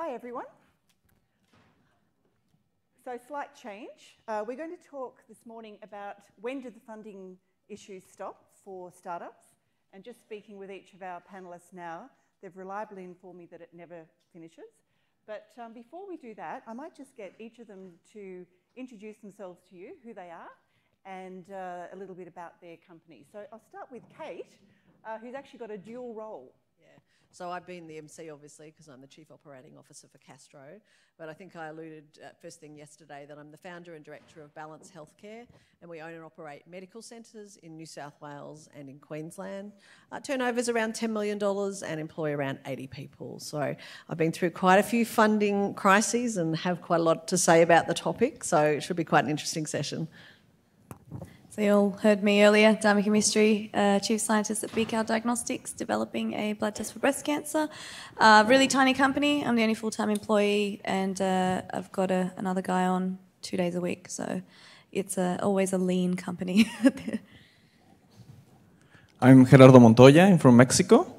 Hi everyone. So slight change. We're going to talk this morning about when do the funding issues stop for startups, and just speaking with each of our panellists now, they've reliably informed me that it never finishes. But before we do that, I might just get each of them to introduce themselves to you, who they are, and a little bit about their company. So I'll start with Kate, who's actually got a dual role. So I've been the MC, obviously, because I'm the Chief Operating Officer for CAASTRO, but I think I alluded first thing yesterday that I'm the founder and director of Balance Healthcare, and we own and operate medical centres in New South Wales and in Queensland. Turnover's around $10 million and employ around 80 people. So I've been through quite a few funding crises and have quite a lot to say about the topic, so it should be quite an interesting session. So you all heard me earlier, Dharmika Mistry, Chief Scientist at BCAL Diagnostics, developing a blood test for breast cancer. Really tiny company. I'm the only full-time employee, and I've got another guy on 2 days a week. So it's always a lean company. I'm Gerardo Montoya. I'm from Mexico.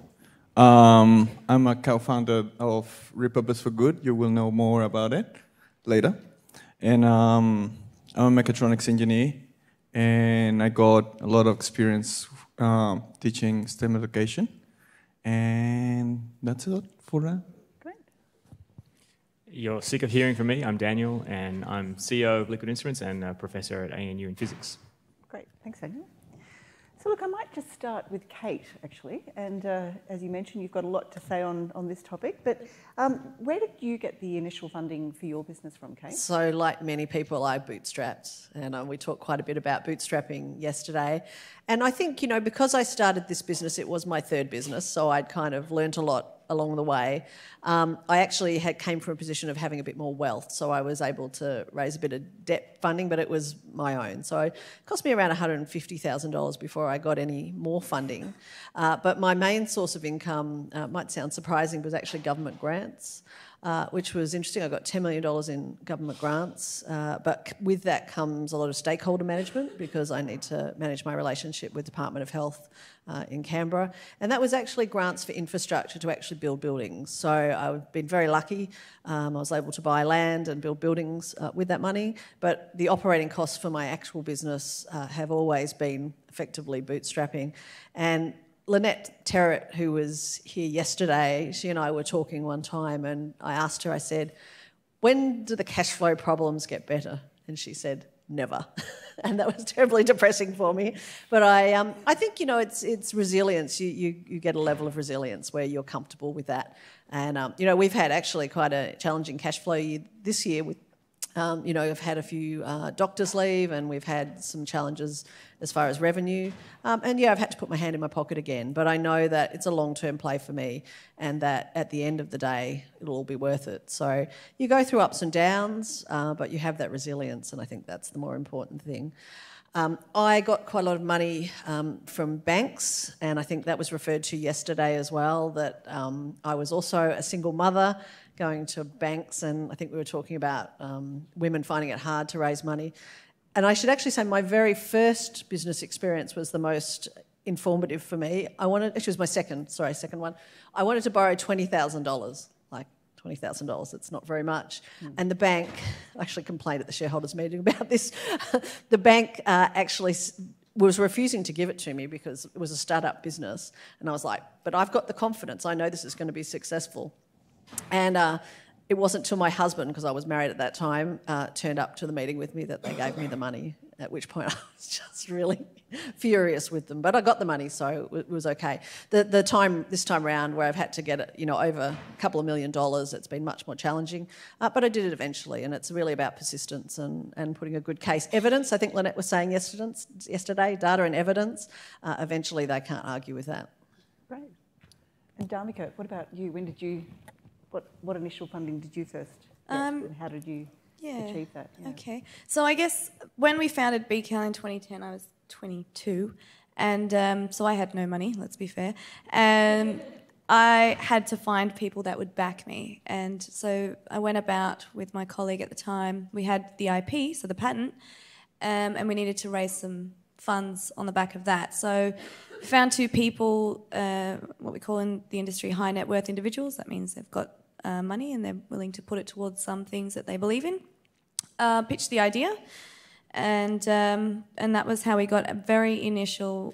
I'm a co-founder of Republics for Good. You will know more about it later. And I'm a mechatronics engineer. And I got a lot of experience teaching STEM education. And that's it for that. Great. You're sick of hearing from me. I'm Daniel, and I'm CEO of Liquid Instruments and a professor at ANU in physics. Great, thanks Daniel. So look, I might just start with Kate, actually, and as you mentioned, you've got a lot to say on this topic, but where did you get the initial funding for your business from, Kate? So like many people, I bootstrapped, and we talked quite a bit about bootstrapping yesterday. And I think, because I started this business, it was my third business, so I'd kind of learnt a lot along the way. I actually came from a position of having a bit more wealth, so I was able to raise a bit of debt funding, but it was my own. So it cost me around $150,000 before I got any more funding. But my main source of income, might sound surprising, was actually government grants. Which was interesting. I got $10 million in government grants, but with that comes a lot of stakeholder management because I need to manage my relationship with Department of Health in Canberra. And that was actually grants for infrastructure to actually build buildings. So I've been very lucky. I was able to buy land and build buildings with that money, but the operating costs for my actual business have always been effectively bootstrapping. And Lynette Terrett, who was here yesterday, she and I were talking one time, and I asked her, I said, when do the cash flow problems get better? And she said, never. And that was terribly depressing for me. But I think, it's resilience. You get a level of resilience where you're comfortable with that. And, we've had actually quite a challenging cash flow year this year with we've had a few doctors leave, and we've had some challenges as far as revenue. And I've had to put my hand in my pocket again, but I know that it's a long-term play for me and that at the end of the day, it'll all be worth it. So you go through ups and downs, but you have that resilience, and I think that's the more important thing. I got quite a lot of money from banks, and I think that was referred to yesterday as well, that I was also a single mother going to banks, and I think we were talking about women finding it hard to raise money. And I should actually say my very first business experience was the most informative for me. Actually it was my second one. I wanted to borrow $20,000, like $20,000, it's not very much. And the bank, I actually complained at the shareholders meeting about this, the bank actually was refusing to give it to me because it was a startup business. And I was like, but I've got the confidence, I know this is going to be successful. And it wasn't till my husband, because I was married at that time, turned up to the meeting with me that they gave me the money, at which point I was just really furious with them. But I got the money, so it was okay. This time around where I've had to get it, over a couple of $1 million, it's been much more challenging. But I did it eventually, and it's really about persistence and putting a good case. Evidence, I think Lynette was saying yesterday, data and evidence, eventually they can't argue with that. Great. And Dharmika, what about you? When did you... What initial funding did you first get, and how did you achieve that? Yeah. Okay. So I guess when we founded BCAL in 2010, I was 22, and so I had no money, let's be fair. And I had to find people that would back me. And so I went about with my colleague at the time. We had the IP, so the patent, and we needed to raise some funds on the back of that. So we found two people, what we call in the industry high net worth individuals. That means they've got money and they're willing to put it towards some things that they believe in. Pitched the idea, and that was how we got a very initial,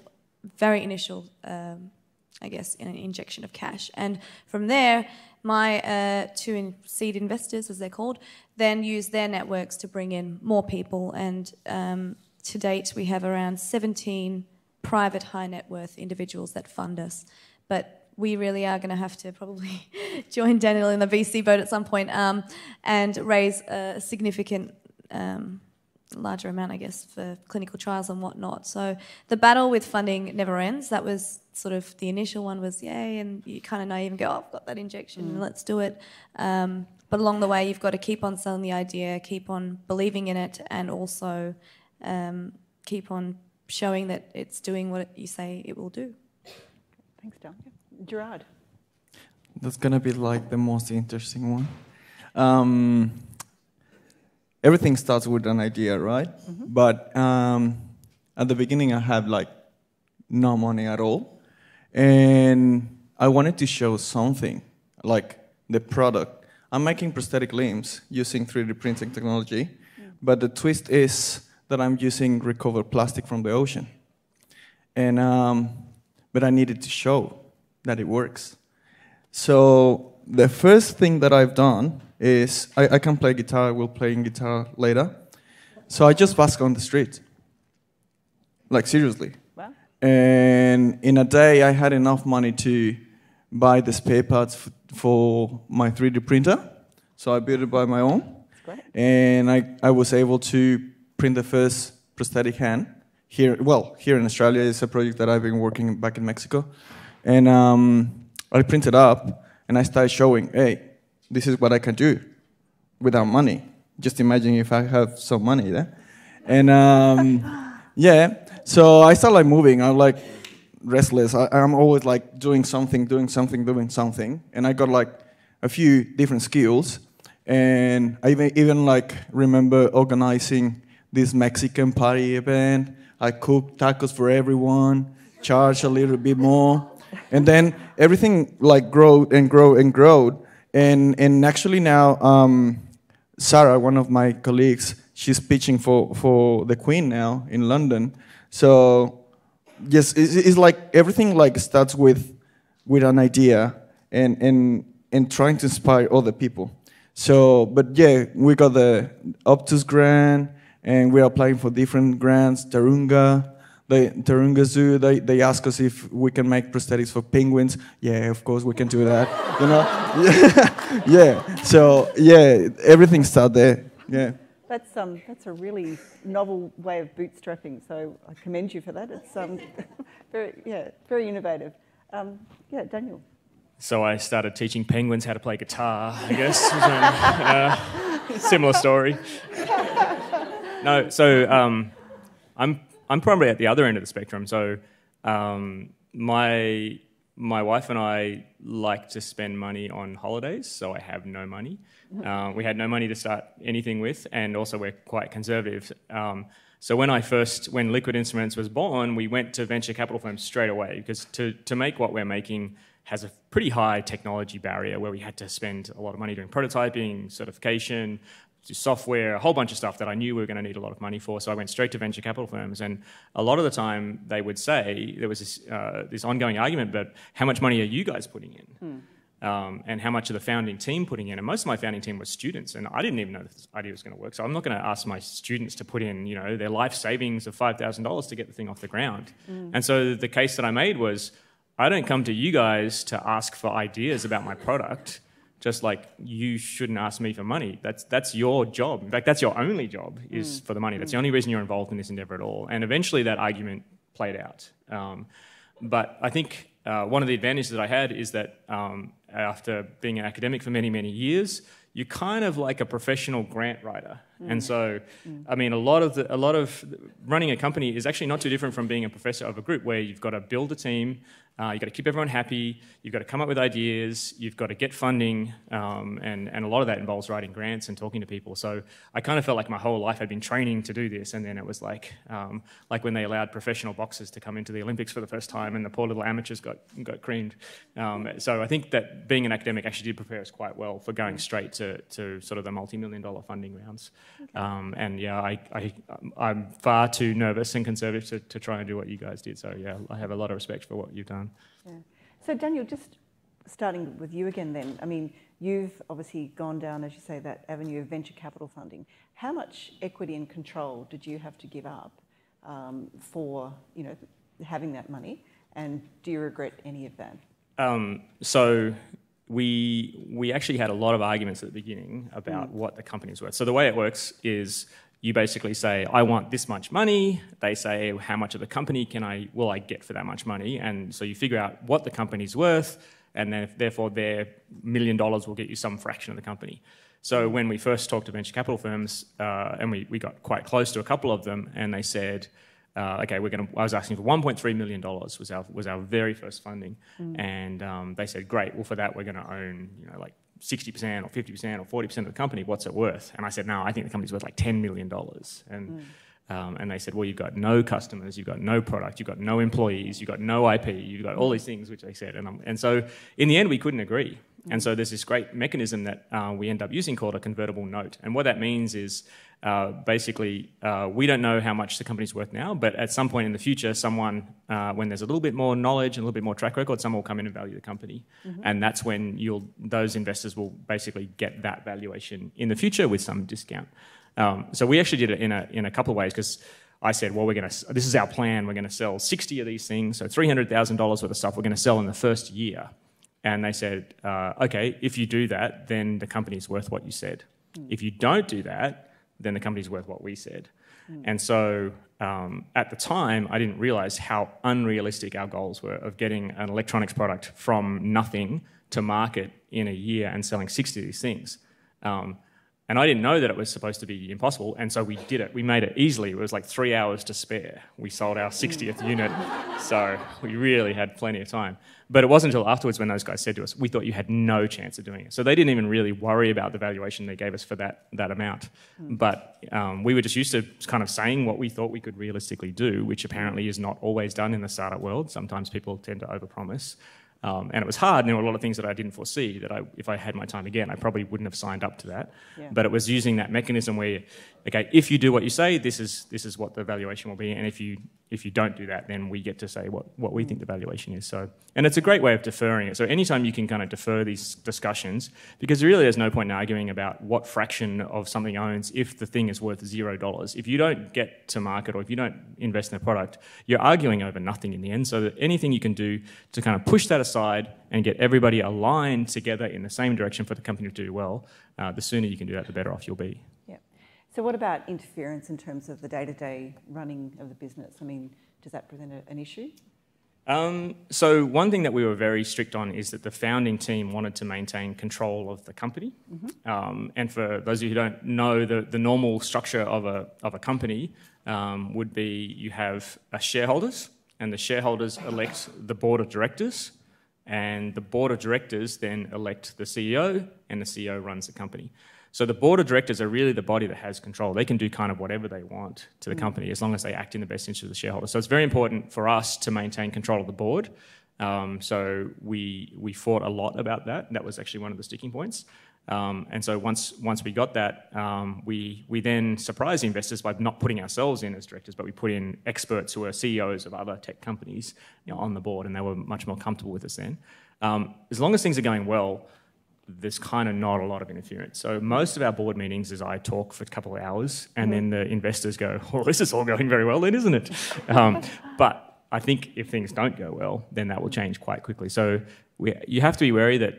I guess, an injection of cash. And from there, my two seed investors, as they're called, then used their networks to bring in more people. And to date, we have around 17 private high net worth individuals that fund us. But we really are going to have to probably join Daniel in the VC boat at some point and raise a significant larger amount, I guess, for clinical trials and whatnot. So the battle with funding never ends. That was sort of the initial one was, yay, and you kind of naive and go, oh, I've got that injection, let's do it. But along the way, you've got to keep on selling the idea, keep on believing in it, and also keep on showing that it's doing what you say it will do. Thanks, Duncan. Gerard. That's going to be like the most interesting one. Everything starts with an idea, right? But at the beginning, I had like no money at all. And I wanted to show something, like the product. I'm making prosthetic limbs using 3D printing technology, but the twist is that I'm using recovered plastic from the ocean. And, but I needed to show that it works. So the first thing that I've done is, I can play guitar, we'll play guitar later. So I just busk on the street. Like, seriously. Wow. And in a day, I had enough money to buy the spare parts for my 3D printer. So I built it by my own. That's great. And I was able to print the first prosthetic hand. Here in Australia, it's a project that I've been working back in Mexico. And I printed up, and I started showing, hey, this is what I can do without money. Just imagine if I have some money there. And yeah, so I started like moving. I'm like restless. I'm always like doing something. And I got like a few different skills. And I even like remember organizing this Mexican party event. I cooked tacos for everyone, charged a little bit more. And then everything like growed. And actually now, Sarah, one of my colleagues, she's pitching for the Queen now in London. So yes, it's like everything like starts with an idea and trying to inspire other people. So, but yeah, we got the Optus grant, and we're applying for different grants. Taronga Zoo, they ask us if we can make prosthetics for penguins. Yeah, of course we can do that. You know, yeah. So yeah, everything started there. Yeah. That's a really novel way of bootstrapping. So I commend you for that. It's very innovative. Yeah, Daniel. So I started teaching penguins how to play guitar, I guess. Similar story. No, so I'm probably at the other end of the spectrum. So my wife and I like to spend money on holidays, so I have no money. We had no money to start anything with, and also we're quite conservative. So when Liquid Instruments was born, we went to venture capital firms straight away, because to make what we're making has a pretty high technology barrier where we had to spend a lot of money doing prototyping, certification, software, a whole bunch of stuff that I knew we were going to need a lot of money for. So I went straight to venture capital firms, and a lot of the time they would say, there was this ongoing argument about how much money are you guys putting in, and how much of the founding team putting in. And most of my founding team was students, and I didn't even know this idea was going to work. So I'm not going to ask my students to put in, their life savings of $5,000 to get the thing off the ground. And so the case that I made was, I don't come to you guys to ask for ideas about my product. Just like you shouldn't ask me for money. That's your job. In fact, that's your only job, is for the money. That's the only reason you're involved in this endeavor at all. And eventually that argument played out. But I think one of the advantages that I had is that after being an academic for many, many years, you're kind of like a professional grant writer. And so, I mean, a lot of running a company is actually not too different from being a professor of a group, where you've got to build a team, you've got to keep everyone happy, you've got to come up with ideas, you've got to get funding, and a lot of that involves writing grants and talking to people. So I kind of felt like my whole life I'd been training to do this, and then it was like when they allowed professional boxers to come into the Olympics for the first time, and the poor little amateurs got creamed. So I think that being an academic actually did prepare us quite well for going straight to sort of the multi-million-dollar funding rounds. Okay. And yeah, I'm far too nervous and conservative to try and do what you guys did. So yeah, I have a lot of respect for what you've done. Yeah. So Daniel, just starting with you again then, I mean, you've obviously gone down, as you say, that avenue of venture capital funding. How much equity and control did you have to give up for, you know, having that money? And do you regret any of that? So we actually had a lot of arguments at the beginning about what the company's worth. So the way it works is you basically say, I want this much money. They say, how much of the company will I get for that much money? And so you figure out what the company's worth, and then therefore their $1 million will get you some fraction of the company. So when we first talked to venture capital firms, and we got quite close to a couple of them, and they said, okay, I was asking for $1.3 million was our very first funding, and they said, great, well for that we're going to own, you know, like 60% or 50% or 40% of the company. What's it worth? And I said, no, I think the company's worth like $10 million. And they said, well, you've got no customers, you've got no product, you've got no employees, you've got no IP, you've got all these things, which they said. And so in the end, we couldn't agree. And so there's this great mechanism that we end up using called a convertible note. And what that means is basically we don't know how much the company's worth now, but at some point in the future, someone, when there's a little bit more knowledge and a little bit more track record, someone will come in and value the company. And that's when those investors will basically get that valuation in the future with some discount. So we actually did it in a couple of ways, because I said, well, this is our plan. We're going to sell 60 of these things, so $300,000 worth of stuff we're going to sell in the first year. And they said, okay, if you do that, then the company's worth what you said. If you don't do that, then the company's worth what we said. And so at the time, I didn't realize how unrealistic our goals were of getting an electronics product from nothing to market in a year and selling 60 of these things. And I didn't know that it was supposed to be impossible, and so we did it. We made it easily. It was like 3 hours to spare. We sold our 60th unit, so we really had plenty of time. But it wasn't until afterwards when those guys said to us, we thought you had no chance of doing it. So they didn't even really worry about the valuation they gave us for that amount. But we were just used to kind of saying what we thought we could realistically do, which apparently is not always done in the startup world. Sometimes people tend to overpromise. And it was hard, and there were a lot of things that I didn't foresee that if I had my time again, I probably wouldn't have signed up to that. Yeah. But it was using that mechanism where, okay, if you do what you say, this is what the valuation will be, and if you don't do that, then we get to say what we think the valuation is. So, and it's a great way of deferring it. So anytime you can kind of defer these discussions, because really there's no point in arguing about what fraction of something owns if the thing is worth $0. If you don't get to market or if you don't invest in a product, you're arguing over nothing in the end. So that anything you can do to kind of push that aside and get everybody aligned together in the same direction for the company to do well, the sooner you can do that, the better off you'll be. Yeah. So what about interference in terms of the day-to-day running of the business? I mean, does that present an issue? So one thing that we were very strict on is that the founding team wanted to maintain control of the company. And for those of you who don't know, the normal structure of a company would be you have shareholders, and the shareholders elect the board of directors, and the board of directors then elect the CEO, and the CEO runs the company. So the board of directors are really the body that has control. They can do kind of whatever they want to the company as long as they act in the best interest of the shareholders. So it's very important for us to maintain control of the board. So we fought a lot about that. That was actually one of the sticking points. And so once we got that, we then surprised the investors by not putting ourselves in as directors, but we put in experts who are CEOs of other tech companies, you know, on the board, and they were much more comfortable with us then. As long as things are going well, there's kind of not a lot of interference. So most of our board meetings is I talk for a couple of hours, and then the investors go, well, this is all going very well then, isn't it? But I think if things don't go well, then that will change quite quickly. So you have to be wary that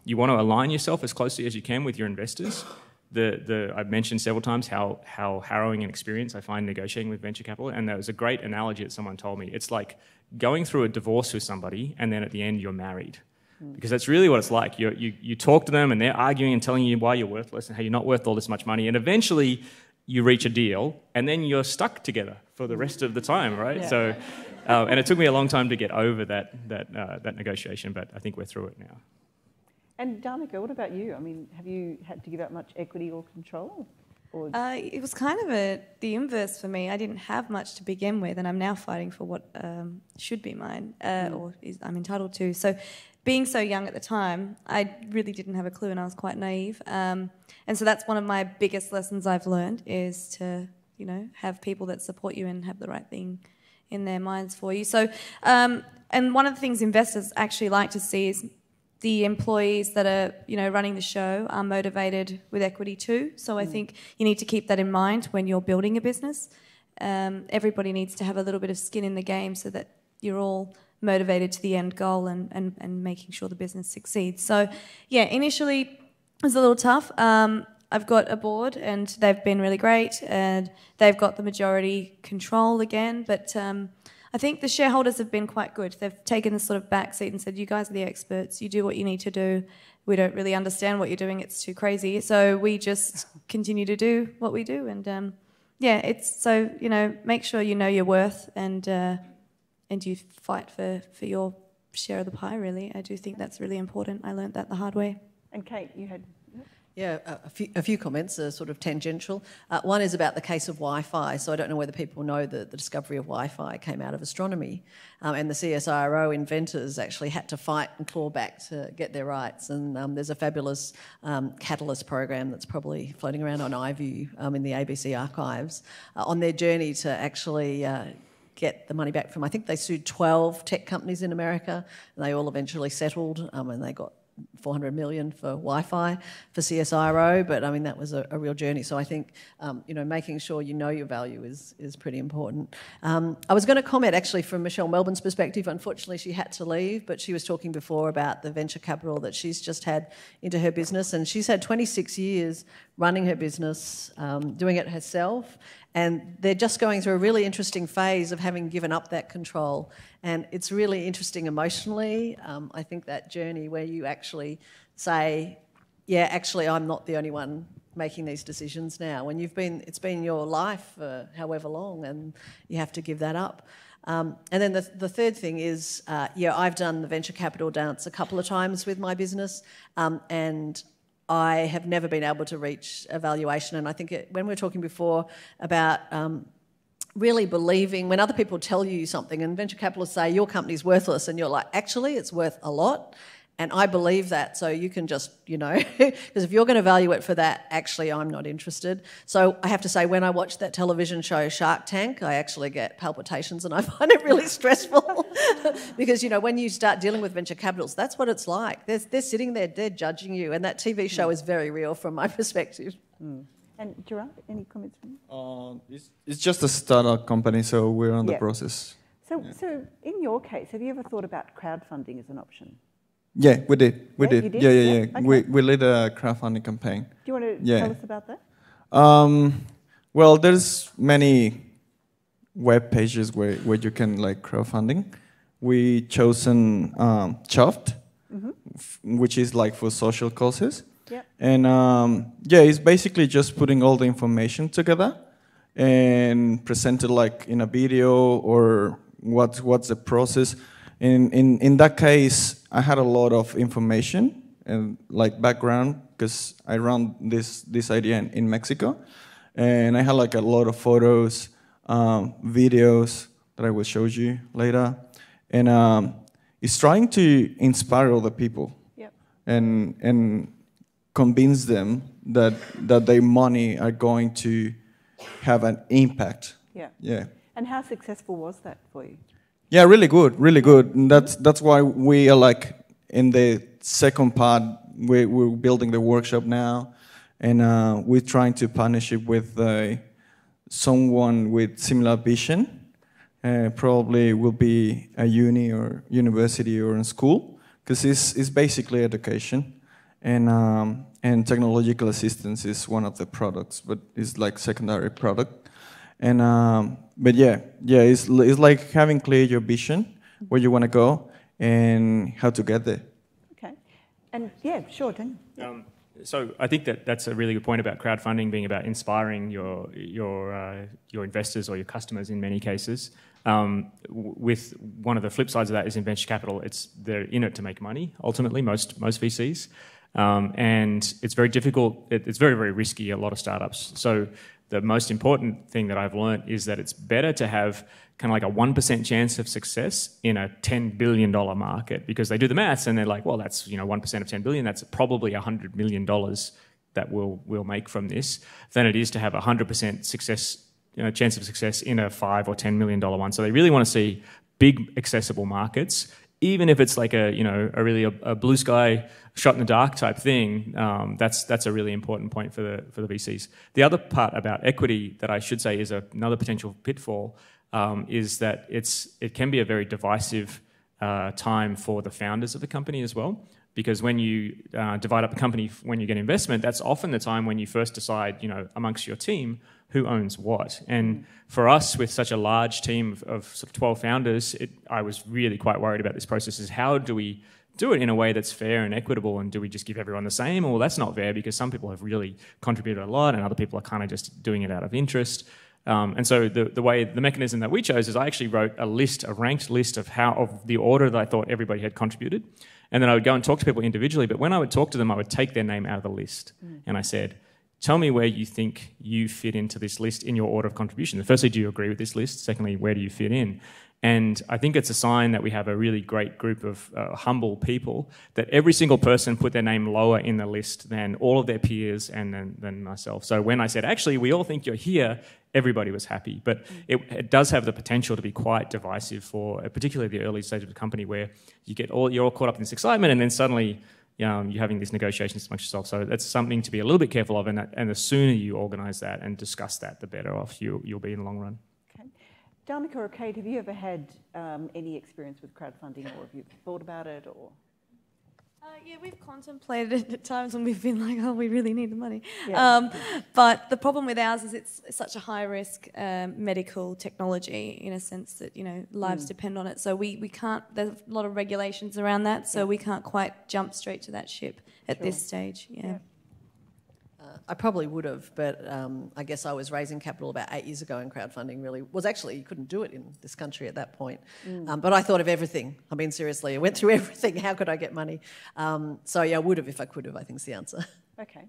you want to align yourself as closely as you can with your investors. I've mentioned several times how harrowing an experience I find negotiating with venture capital, and there was a great analogy that someone told me. It's like going through a divorce with somebody, and then at the end you're married. because that's really what it's like. You talk to them and they're arguing and telling you why you're worthless and how you're not worth all this much money, and eventually you reach a deal, and then you're stuck together for the rest of the time, right? Yeah. So, and it took me a long time to get over that negotiation, but I think we're through it now. And Danica, what about you? I mean, have you had to give up much equity or control? Or It was kind of the inverse for me. I didn't have much to begin with, and I'm now fighting for what should be mine, or I'm entitled to. So, being so young at the time, I really didn't have a clue, and I was quite naive. And so that's one of my biggest lessons I've learned, is to, have people that support you and have the right thing in their minds for you. So, and one of the things investors actually like to see is the employees that are, running the show are motivated with equity too. So I think you need to keep that in mind when you're building a business. Everybody needs to have a little bit of skin in the game so that you're all motivated to the end goal and making sure the business succeeds. So, yeah, initially it was a little tough. I've got a board and they've been really great and they've got the majority control again, but I think the shareholders have been quite good. They've taken this sort of back seat and said, you guys are the experts, you do what you need to do. We don't really understand what you're doing, it's too crazy. So we just continue to do what we do. And yeah, it's so, make sure you know your worth and you fight for your share of the pie, really. I do think that's really important. I learned that the hard way. And Kate, you had... Yeah, a few comments are sort of tangential. One is about the case of Wi-Fi. So I don't know whether people know that the discovery of Wi-Fi came out of astronomy, and the CSIRO inventors actually had to fight and claw back to get their rights. And there's a fabulous Catalyst program that's probably floating around on iView in the ABC archives on their journey to actually get the money back from, I think they sued 12 tech companies in America, and they all eventually settled, and they got 400 million for Wi-Fi for CSIRO, but I mean that was a real journey. So I think making sure you know your value is pretty important. I was going to comment actually from Michelle Melbourne's perspective. Unfortunately, she had to leave, but she was talking before about the venture capital that she's just had into her business, and she's had 26 years running her business, doing it herself. And they're just going through a really interesting phase of having given up that control. And it's really interesting emotionally. I think that journey where you actually say, yeah, actually I'm not the only one making these decisions now. When it's been your life for however long, and you have to give that up. And then the third thing is, I've done the venture capital dance a couple of times with my business, and I have never been able to reach a valuation. And I think when we were talking before about really believing, when other people tell you something and venture capitalists say your company's worthless, and you're like, actually, it's worth a lot. And I believe that, so you can just, because if you're going to value it for that, actually, I'm not interested. So I have to say, when I watch that television show Shark Tank, I actually get palpitations and I find it really stressful. Because, when you start dealing with venture capitals, that's what it's like. They're sitting there, they're judging you, and that TV show is very real from my perspective. And Gerard, any comments from you? It's just a startup company, so we're on the process. So in your case, have you ever thought about crowdfunding as an option? Yeah, we did. You did? Yeah. Okay. We led a crowdfunding campaign. Do you want to tell us about that? Well, there's many web pages where you can crowdfunding. We chosen Chuffed, which is for social causes. Yep. And it's basically just putting all the information together and presented in a video or what's the process. In that case, I had a lot of information and background because I run this idea in Mexico, and I had a lot of photos, videos that I will show you later, and it's trying to inspire other people. Yep. and convince them that their money are going to have an impact. Yeah. And how successful was that for you? Yeah, really good, really good. And that's why we are in the second part. We're building the workshop now, and we're trying to partnership with someone with similar vision. Probably will be a uni or university or a school, because it's basically education, and technological assistance is one of the products, but it's secondary product. And but it's like having clear your vision, where you want to go, and how to get there. And yeah, sure, Daniel. So I think that's a really good point about crowdfunding being about inspiring your investors or your customers in many cases. With one of the flip sides of that is in venture capital, they're in it to make money. Ultimately, most VCs, and it's very difficult. It's very, very risky. A lot of startups. So the most important thing that I've learned is that it's better to have kind of like a 1% chance of success in a $10 billion market, because they do the maths and they're like, well, that's 1% of 10 billion. That's probably $100 million that we'll make from this, than it is to have a 100% success, chance of success in a $5 or $10 million one. So they really want to see big accessible markets, even if it's like a really blue sky shot in the dark type thing. That's a really important point for the VCs. The other part about equity that I should say is another potential pitfall is that it can be a very divisive time for the founders of the company as well. Because when you divide up a company, when you get investment, that's often the time when you first decide, amongst your team, who owns what. And for us, with such a large team of sort of 12 founders, I was really quite worried about this process. Is how do we do it in a way that's fair and equitable, and do we just give everyone the same? Well, that's not fair, because some people have really contributed a lot and other people are kind of just doing it out of interest. And so the mechanism that we chose is I actually wrote a ranked list of the order that I thought everybody had contributed. And then I would go and talk to people individually, but when I would talk to them, I would take their name out of the list. And I said, tell me where you think you fit into this list in your order of contribution. Firstly, do you agree with this list? Secondly, where do you fit in? And I think it's a sign that we have a really great group of humble people, that every single person put their name lower in the list than all of their peers and than myself. So when I said, actually, we all think you're here, everybody was happy. But it does have the potential to be quite divisive for particularly the early stage of the company, where you're all caught up in this excitement, and then suddenly you're having these negotiations amongst yourself. So that's something to be a little bit careful of, and the sooner you organise that and discuss that, the better off you'll be in the long run. Okay. Dharmika or Kate, have you ever had any experience with crowdfunding, or have you thought about it? Or yeah, we've contemplated it at times when we've been like, oh, we really need the money. Yeah. But the problem with ours is it's such a high-risk medical technology, in a sense that, lives depend on it. So we can't, there's a lot of regulations around that, so we can't quite jump straight to that ship at this stage. Yeah. I probably would have, but I guess I was raising capital about 8 years ago, and crowdfunding really was actually, you couldn't do it in this country at that point. But I thought of everything. I mean, seriously, I went through everything. How could I get money? So yeah, I would have if I could have, I think is the answer. Okay.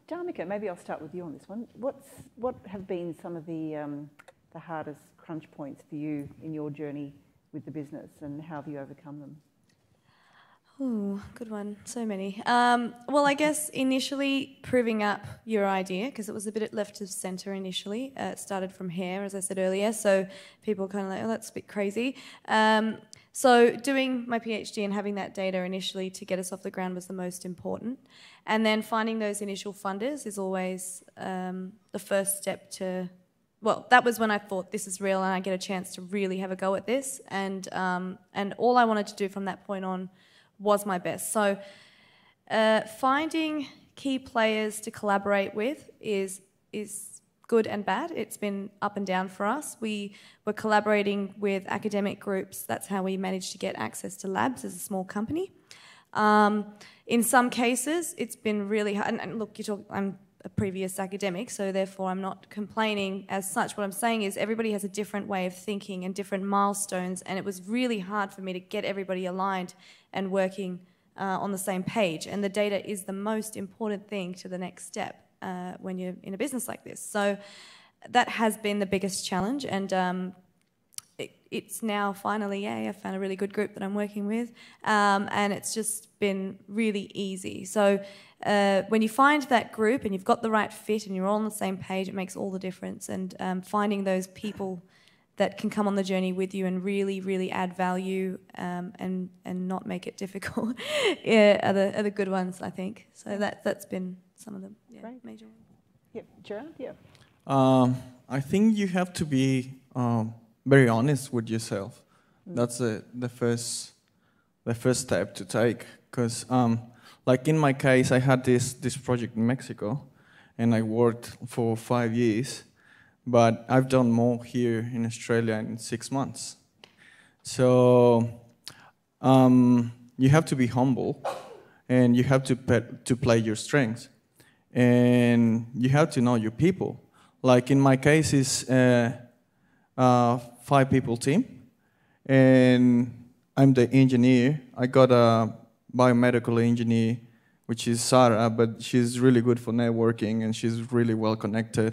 Dharmika, maybe I'll start with you on this one. What have been some of the hardest crunch points for you in your journey with the business, and how have you overcome them? Oh, good one. So many. Well, I guess initially proving up your idea, because it was a bit left of centre initially. It started from here, as I said earlier, so people kind of like, oh, that's a bit crazy. So doing my PhD and having that data initially to get us off the ground was the most important. And then finding those initial funders is always the first step to... Well, that was when I thought this is real and I get a chance to really have a go at this. And all I wanted to do from that point on was my best. So finding key players to collaborate with is good and bad. It's been up and down for us. We were collaborating with academic groups. That's how we managed to get access to labs as a small company. In some cases, it's been really hard. And look, I'm a previous academic, so therefore I'm not complaining as such. What I'm saying is everybody has a different way of thinking and different milestones, and it was really hard for me to get everybody aligned and working on the same page. And the data is the most important thing to the next step when you're in a business like this. So that has been the biggest challenge, and it's now finally, I found a really good group that I'm working with, and it's just been really easy. So when you find that group and you've got the right fit and you're all on the same page, it makes all the difference. And finding those people that can come on the journey with you and really, really add value and not make it difficult are the good ones, I think. So that's been some of the major ones. Yeah, Gerard, yeah. I think you have to be very honest with yourself. That's the first step to take, because like in my case, I had this project in Mexico, and I worked for 5 years, but I've done more here in Australia in 6 months. So you have to be humble and you have to play your strengths, and you have to know your people. Like in my case, it's a 5-people team, and I'm the engineer. I got a biomedical engineer, which is Sarah, but she's really good for networking, and she's really well connected.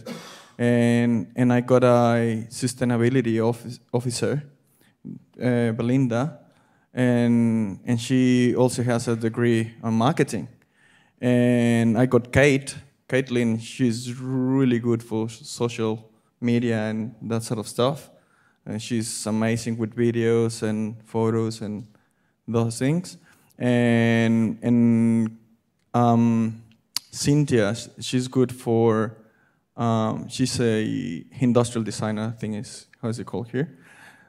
And I got a sustainability officer, Belinda, and she also has a degree on marketing. And I got Caitlin, she's really good for social media and that sort of stuff. And she's amazing with videos and photos and those things. And Cynthia, she's good for, she's a industrial designer, I think is, how is it called here?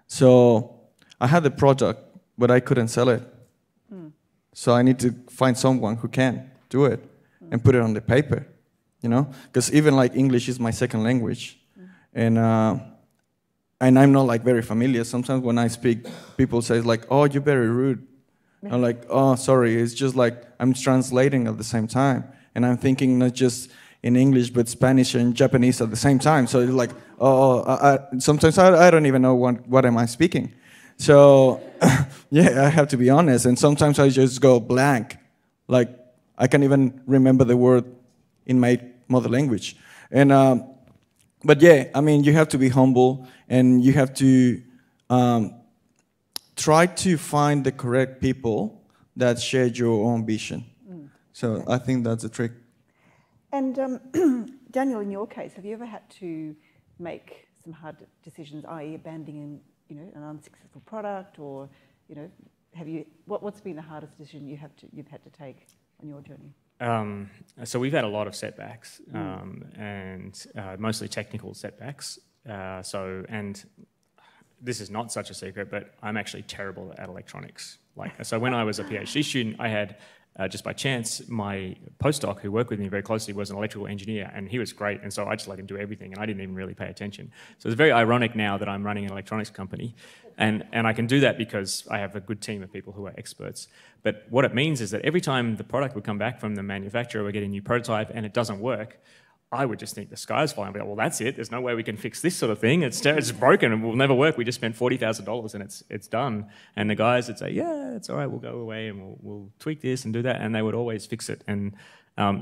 So I had the product, but I couldn't sell it. So I need to find someone who can do it and put it on the paper, you know? Because even like English is my second language. And I'm not like very familiar. Sometimes when I speak, people say like, oh, you're very rude. I'm like, oh, sorry. It's just like I'm translating at the same time. And I'm thinking not just in English, but Spanish and Japanese at the same time. So it's like, sometimes I don't even know what am I speaking. So, yeah, I have to be honest. And sometimes I just go blank. Like, I can't even remember the word in my mother language. And, but yeah, I mean, you have to be humble, and you have to try to find the correct people that share your own vision. So I think that's a trick. And Daniel, in your case, have you ever had to make some hard decisions, i.e. abandoning, an unsuccessful product, or, what's been the hardest decision you've had to take on your journey? So we've had a lot of setbacks, and mostly technical setbacks. And this is not such a secret, but I'm actually terrible at electronics. So when I was a PhD student, I had, just by chance, my postdoc who worked with me very closely was an electrical engineer, and he was great, and so I just let him do everything, and I didn't even really pay attention. So it's very ironic now that I'm running an electronics company, and I can do that because I have a good team of people who are experts. But what it means is that every time the product would come back from the manufacturer, we get a new prototype, and it doesn't work, I would just think the sky's falling. I'd be like, well, that's it. There's no way we can fix this sort of thing. It's broken and will never work. We just spent $40,000 and it's done. And the guys would say, yeah, it's all right. We'll go away and we'll tweak this and do that. And they would always fix it. And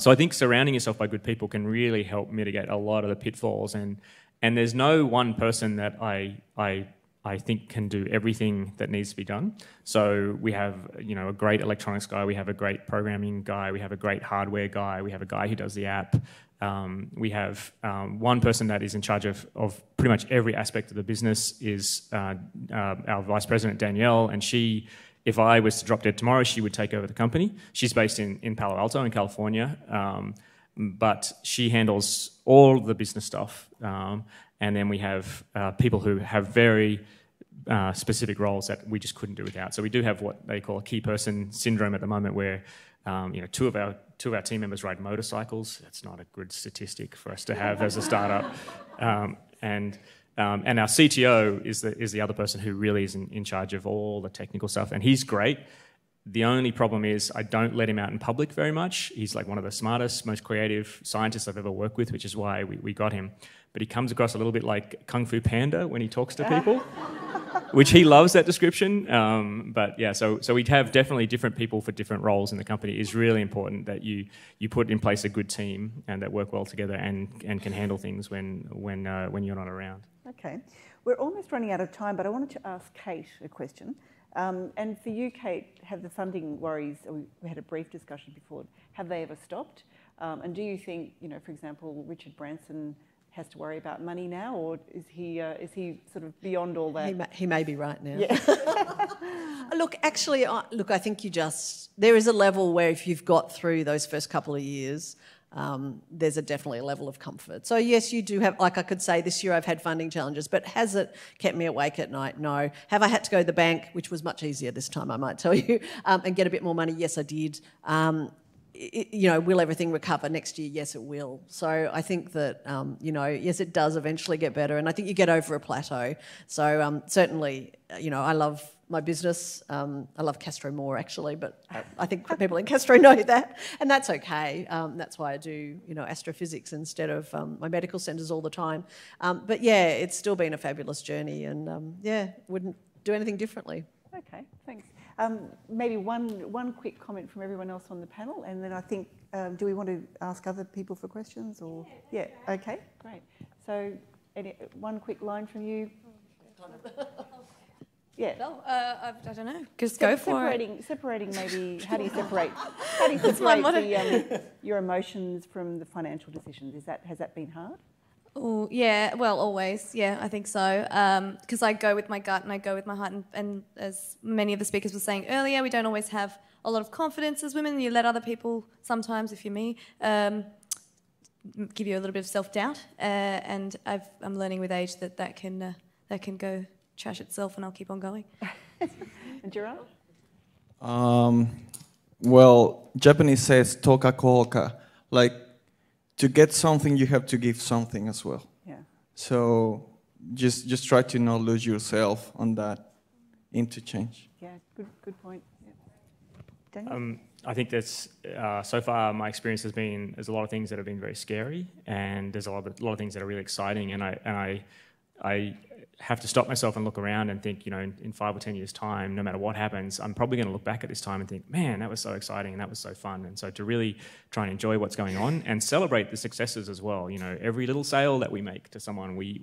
so I think surrounding yourself by good people can really help mitigate a lot of the pitfalls. And there's no one person that I think can do everything that needs to be done. So we have, a great electronics guy. We have a great programming guy. We have a great hardware guy. We have a guy who does the app. We have one person that is in charge of pretty much every aspect of the business is our vice president, Danielle, and she, if I was to drop dead tomorrow, she would take over the company. She's based in Palo Alto in California, but she handles all the business stuff. And then we have people who have very specific roles that we just couldn't do without. So we do have what they call a key person syndrome at the moment, where two of our team members ride motorcycles. That's not a good statistic for us to have as a startup. And our CTO is the other person who really is in charge of all the technical stuff, and he's great. The only problem is I don't let him out in public very much. He's like one of the smartest, most creative scientists I've ever worked with, which is why we got him. But he comes across a little bit like Kung Fu Panda when he talks to people, which he loves that description. But yeah, so we have definitely different people for different roles in the company. It's really important that you put in place a good team and that work well together and can handle things when you're not around. Okay. We're almost running out of time, but I wanted to ask Kate a question. And for you, Kate, have the funding worries, we had a brief discussion before, have they ever stopped? And do you think, for example, Richard Branson has to worry about money now, or is he sort of beyond all that? He may be right now. Yeah. Look, actually, I think there is a level where if you've got through those first couple of years, there's definitely a level of comfort. So yes, you do have, like I could say this year I've had funding challenges, but has it kept me awake at night? No. Have I had to go to the bank, which was much easier this time, I might tell you, and get a bit more money? Yes, I did. Will everything recover next year? Yes, it will. So I think that, yes, it does eventually get better, and I think you get over a plateau. So certainly, I love my business. I love CAASTRO more, actually, but I think people in CAASTRO know that, and that's okay. That's why I do, astrophysics instead of my medical centres all the time. But yeah, it's still been a fabulous journey, and wouldn't do anything differently. Okay, thanks. Maybe one quick comment from everyone else on the panel, and then I think, do we want to ask other people for questions? Or yeah, okay, great. So one quick line from you. Yeah. No, I don't know. Just go for it. Separating maybe, how do you separate your emotions from the financial decisions? Has that been hard? Oh, yeah, well, always. Yeah, I think so. Because I go with my gut and I go with my heart. And as many of the speakers were saying earlier, we don't always have a lot of confidence as women. You let other people, sometimes, if you're me, give you a little bit of self-doubt. And I'm learning with age that can go trash itself, and I'll keep on going. And Gerard? Well, Japanese says toka kohoka, like to get something you have to give something as well. Yeah. So just try to not lose yourself on that interchange. Yeah, good point. Yeah. Daniel? I think that's so far my experience has been there's a lot of things that have been very scary, and there's a lot of things that are really exciting, and I have to stop myself and look around and think, in 5 or 10 years' time, no matter what happens, I'm probably going to look back at this time and think, man, that was so exciting and that was so fun. And so to really try and enjoy what's going on and celebrate the successes as well. Every little sale that we make to someone, we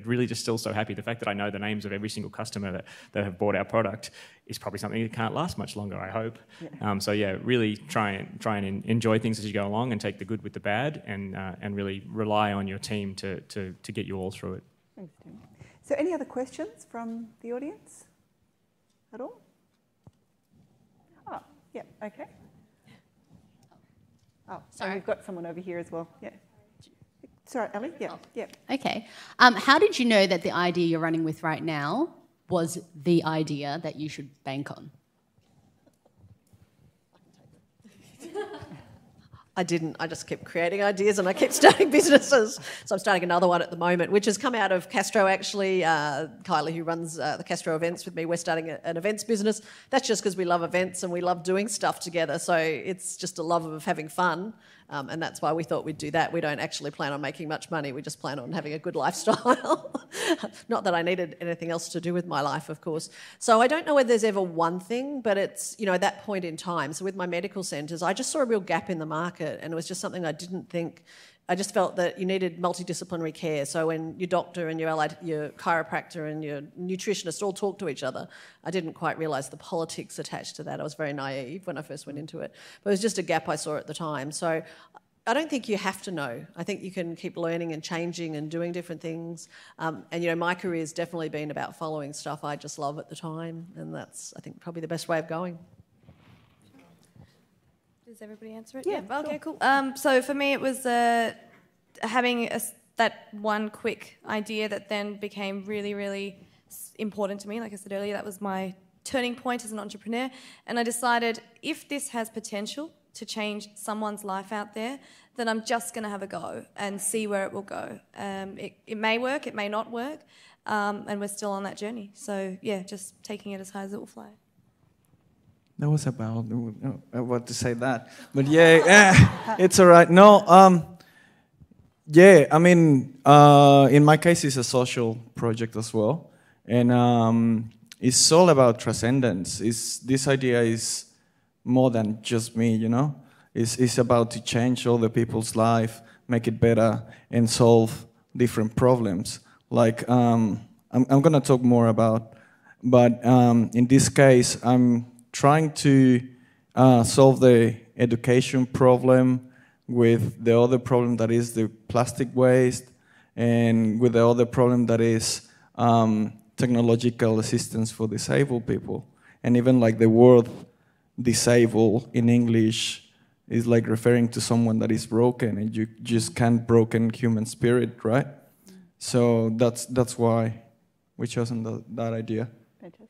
really just still so happy. The fact that I know the names of every single customer that have bought our product is probably something that can't last much longer, I hope. Yeah. Really try and enjoy things as you go along and take the good with the bad, and really rely on your team to get you all through it. Thanks, Tim. So any other questions from the audience at all? Oh, yeah, okay. Oh, sorry, we've got someone over here as well. Yeah. Sorry, Ali? Yeah, yeah. Okay. How did you know that the idea you're running with right now was the idea that you should bank on? I didn't. I just kept creating ideas and I kept starting businesses. So I'm starting another one at the moment, which has come out of CAASTRO, actually. Kylie, who runs the CAASTRO events with me, we're starting an events business. That's just because we love events and we love doing stuff together. So it's just a love of having fun. And that's why we thought we'd do that. We don't actually plan on making much money. We just plan on having a good lifestyle. Not that I needed anything else to do with my life, of course. So I don't know whether there's ever one thing, but it's, at that point in time. So with my medical centres, I just saw a real gap in the market, and it was just something I didn't think. I just felt that you needed multidisciplinary care. So when your doctor and your chiropractor and your nutritionist all talk to each other, I didn't quite realise the politics attached to that. I was very naive when I first went into it. But it was just a gap I saw at the time. So I don't think you have to know. I think you can keep learning and changing and doing different things. And my career's definitely been about following stuff I just love at the time. And that's, I think, probably the best way of going. Does everybody answer it? Yeah, Okay, cool. So for me, it was having that one quick idea that then became really, really important to me. Like I said earlier, that was my turning point as an entrepreneur. And I decided, if this has potential to change someone's life out there, then I'm just going to have a go and see where it will go. It may work, it may not work, and we're still on that journey. So yeah, just taking it as high as it will fly. That was about, I want to say that, but yeah, it's all right. No, yeah, I mean, in my case, it's a social project as well, and it's all about transcendence. This idea is more than just me, It's about to change all the people's life, make it better, and solve different problems. Like, I'm going to talk more about, but in this case, I'm trying to solve the education problem with the other problem that is the plastic waste, and with the other problem that is technological assistance for disabled people. And even like the word disabled in English is like referring to someone that is broken, and you just can't broken human spirit, right? So that's why we chosen that idea. Fantastic.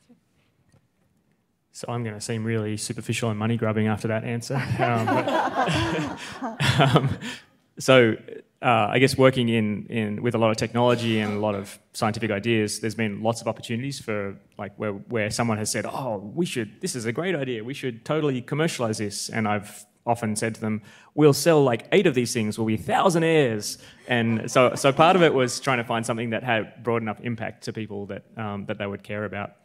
So I'm going to seem really superficial and money grubbing after that answer. I guess working with a lot of technology and a lot of scientific ideas, there's been lots of opportunities for like where someone has said, "Oh, this is a great idea. We should totally commercialize this." And I've often said to them, "We'll sell like 8 of these things. We'll be thousandaires." And so part of it was trying to find something that had broad enough impact to people that that they would care about.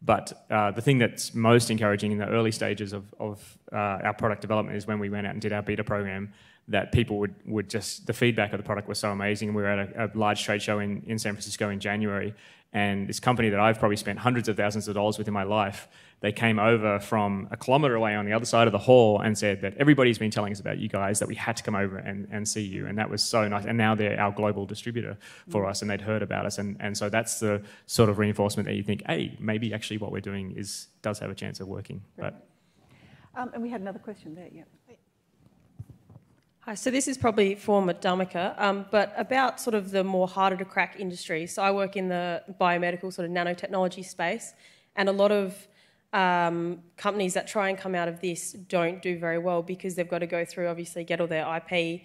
But the thing that's most encouraging in the early stages of our product development is when we went out and did our beta program, that people would just, the feedback of the product was so amazing. We were at a large trade show in San Francisco in January, and this company that I've probably spent hundreds of thousands of dollars with in my life, they came over from a kilometre away on the other side of the hall and said that everybody's been telling us about you guys, that we had to come over and see you. And that was so nice. And now they're our global distributor for us, and they'd heard about us. And so that's the sort of reinforcement that you think, hey, maybe actually what we're doing does have a chance of working. Right. But and we had another question there, yeah. Hi, so this is probably for Madhumika, but about sort of the more harder to crack industry. So I work in the biomedical sort of nanotechnology space, and a lot of companies that try and come out of this don't do very well because they've got to go through, obviously, get all their IP,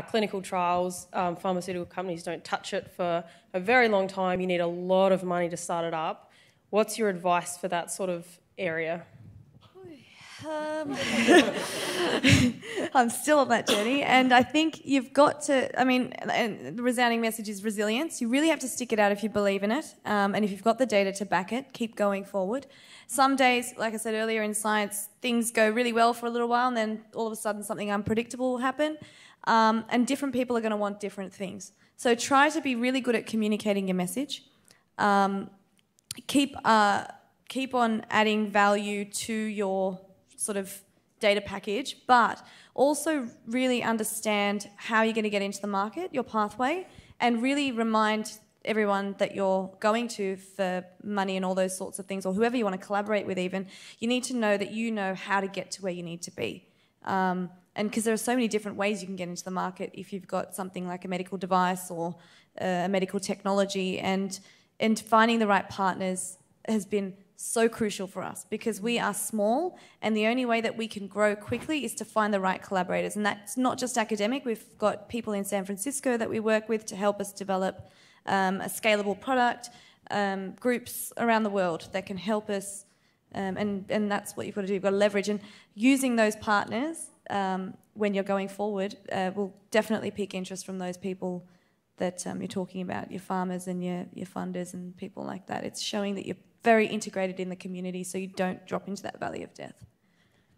clinical trials. Pharmaceutical companies don't touch it for a very long time. You need a lot of money to start it up. What's your advice for that sort of area? I'm still on that journey, and I think you've got to, and the resounding message is resilience. You really have to stick it out if you believe in it, and if you've got the data to back it, keep going forward. Some days, like I said earlier in science, things go really well for a little while, and then all of a sudden something unpredictable will happen, and different people are going to want different things. So try to be really good at communicating your message. Keep on adding value to your sort of data package, but also really understand how you're going to get into the market, your pathway, and really remind everyone that you're going to for money and all those sorts of things, or whoever you want to collaborate with even, you need to know that you know how to get to where you need to be. And because there are so many different ways you can get into the market if you've got something like a medical device or a medical technology, and finding the right partners has been so crucial for us because we are small, and the only way that we can grow quickly is to find the right collaborators. And that's not just academic. We've got people in San Francisco that we work with to help us develop a scalable product, groups around the world that can help us, and that's what you've got to do. You've got to leverage, and using those partners when you're going forward will definitely pique interest from those people that you're talking about, your farmers and your funders and people like that. It's showing that you're very integrated in the community so you don't drop into that valley of death.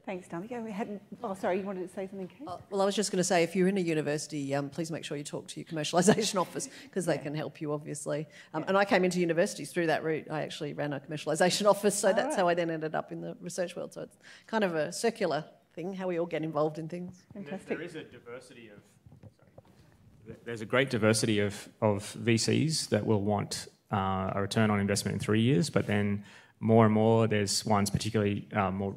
Thanks, Damika. We hadn't... Oh, sorry, you wanted to say something, Kate? Well, I was just going to say, if you're in a university, please make sure you talk to your commercialisation office because they can help you, obviously. And I came into universities through that route. I actually ran a commercialisation office, so that's how I then ended up in the research world. So it's kind of a circular thing, how we all get involved in things. Fantastic. There is a diversity of... There's a great diversity of VCs that will want a return on investment in 3 years, but then more and more there's ones particularly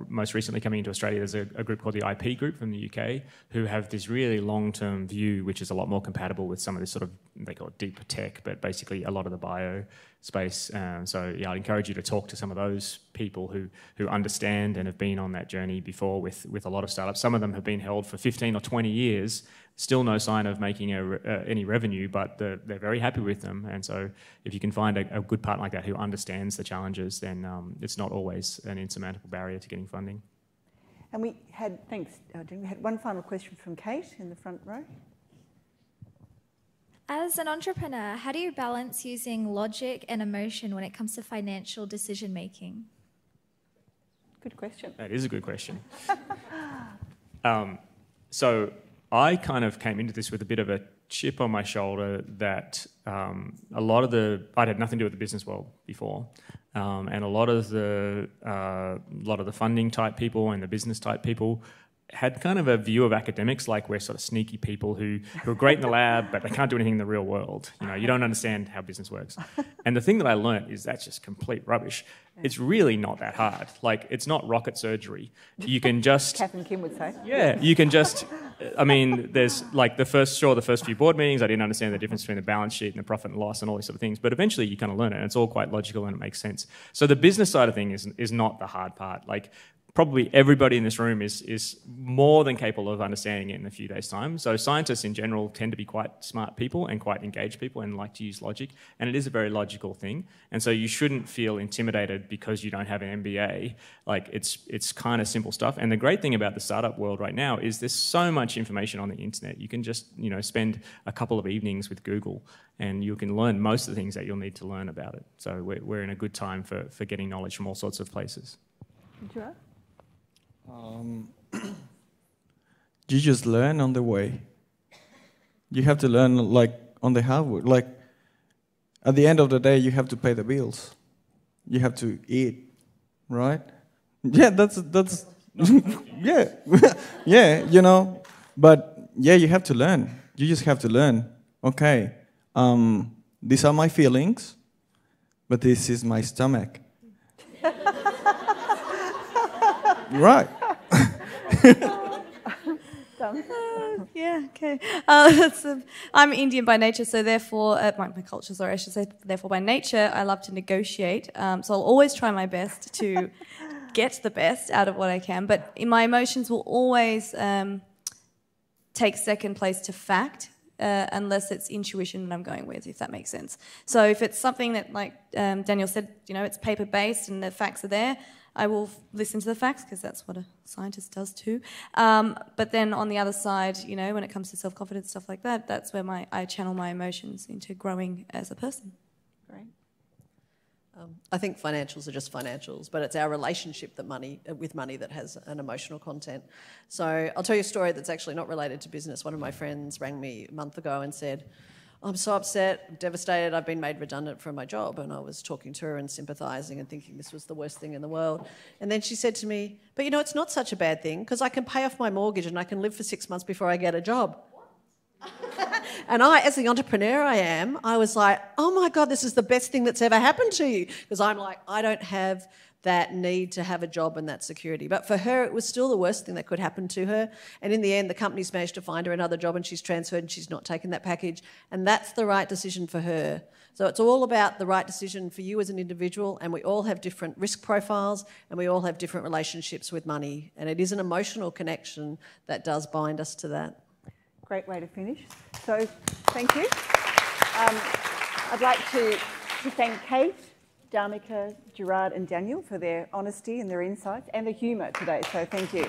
most recently coming into Australia. There's a group called the IP Group from the UK who have this really long-term view which is a lot more compatible with some of this sort of, they call it deep tech, but basically a lot of the bio space. So yeah, I'd encourage you to talk to some of those people who understand and have been on that journey before with a lot of startups. Some of them have been held for 15 or 20 years, still no sign of making any revenue, but they're very happy with them. And so if you can find a good partner like that who understands the challenges, then it's not always an insurmountable barrier to getting funding. And we had, thanks, we had one final question from Kate in the front row. As an entrepreneur, how do you balance using logic and emotion when it comes to financial decision making? Good question. That is a good question. So I kind of came into this with a bit of a chip on my shoulder that I'd had nothing to do with the business world before, and a lot of the funding type people and the business type people had kind of a view of academics like we're sort of sneaky people who are great in the lab, but they can't do anything in the real world. You know, you don't understand how business works. And the thing that I learned is that's just complete rubbish. It's really not that hard. Like, it's not rocket surgery. You can just... Kath and Kim would say. Yeah, you can just... I mean, there's like the first few board meetings, I didn't understand the difference between the balance sheet and the profit and loss and all these sort of things, but eventually you kind of learn it, and it's all quite logical and it makes sense. So the business side of things is not the hard part. Like, probably everybody in this room is more than capable of understanding it in a few days' time. So scientists in general tend to be quite smart people and quite engaged people and like to use logic, and it is a very logical thing. And so you shouldn't feel intimidated because you don't have an MBA. Like, it's kind of simple stuff. And the great thing about the startup world right now is there's so much information on the internet. You can just, you know, spend a couple of evenings with Google and you can learn most of the things that you'll need to learn about it. So we're in a good time for getting knowledge from all sorts of places. Gerard? You just learn on the way. You have to learn like on the hard way. Like at the end of the day, you have to pay the bills. You have to eat, right? Yeah, that's yeah, yeah, you know. But yeah, you have to learn. You just have to learn. Okay, these are my feelings, but this is my stomach. Right. Yeah, okay. I'm Indian by nature, so therefore, my culture, sorry, I should say, therefore by nature, I love to negotiate. So I'll always try my best to get the best out of what I can, but my emotions will always take second place to fact, unless it's intuition that I'm going with, if that makes sense. So if it's something that, like Daniel said, you know, it's paper-based and the facts are there, I will listen to the facts because that's what a scientist does too. But then on the other side, you know, when it comes to self-confidence, stuff like that, that's where I channel my emotions into growing as a person. Great. I think financials are just financials, but it's our relationship with money that has an emotional content. So I'll tell you a story that's actually not related to business. One of my friends rang me a month ago and said, I'm so upset, I'm devastated, I've been made redundant from my job. And I was talking to her and sympathising and thinking this was the worst thing in the world. And then she said to me, but you know, it's not such a bad thing because I can pay off my mortgage and I can live for 6 months before I get a job. And I, as the entrepreneur I am, I was like, oh my God, this is the best thing that's ever happened to you. Because I'm like, I don't have that need to have a job and that security. But for her, it was still the worst thing that could happen to her. And in the end, the company's managed to find her another job and she's transferred and she's not taken that package. And that's the right decision for her. So it's all about the right decision for you as an individual, and we all have different risk profiles and we all have different relationships with money. And it is an emotional connection that does bind us to that. Great way to finish. So, thank you. I'd like to thank Kate, Dharmika, Gerard and Daniel for their honesty and their insights and the humour today, so thank you.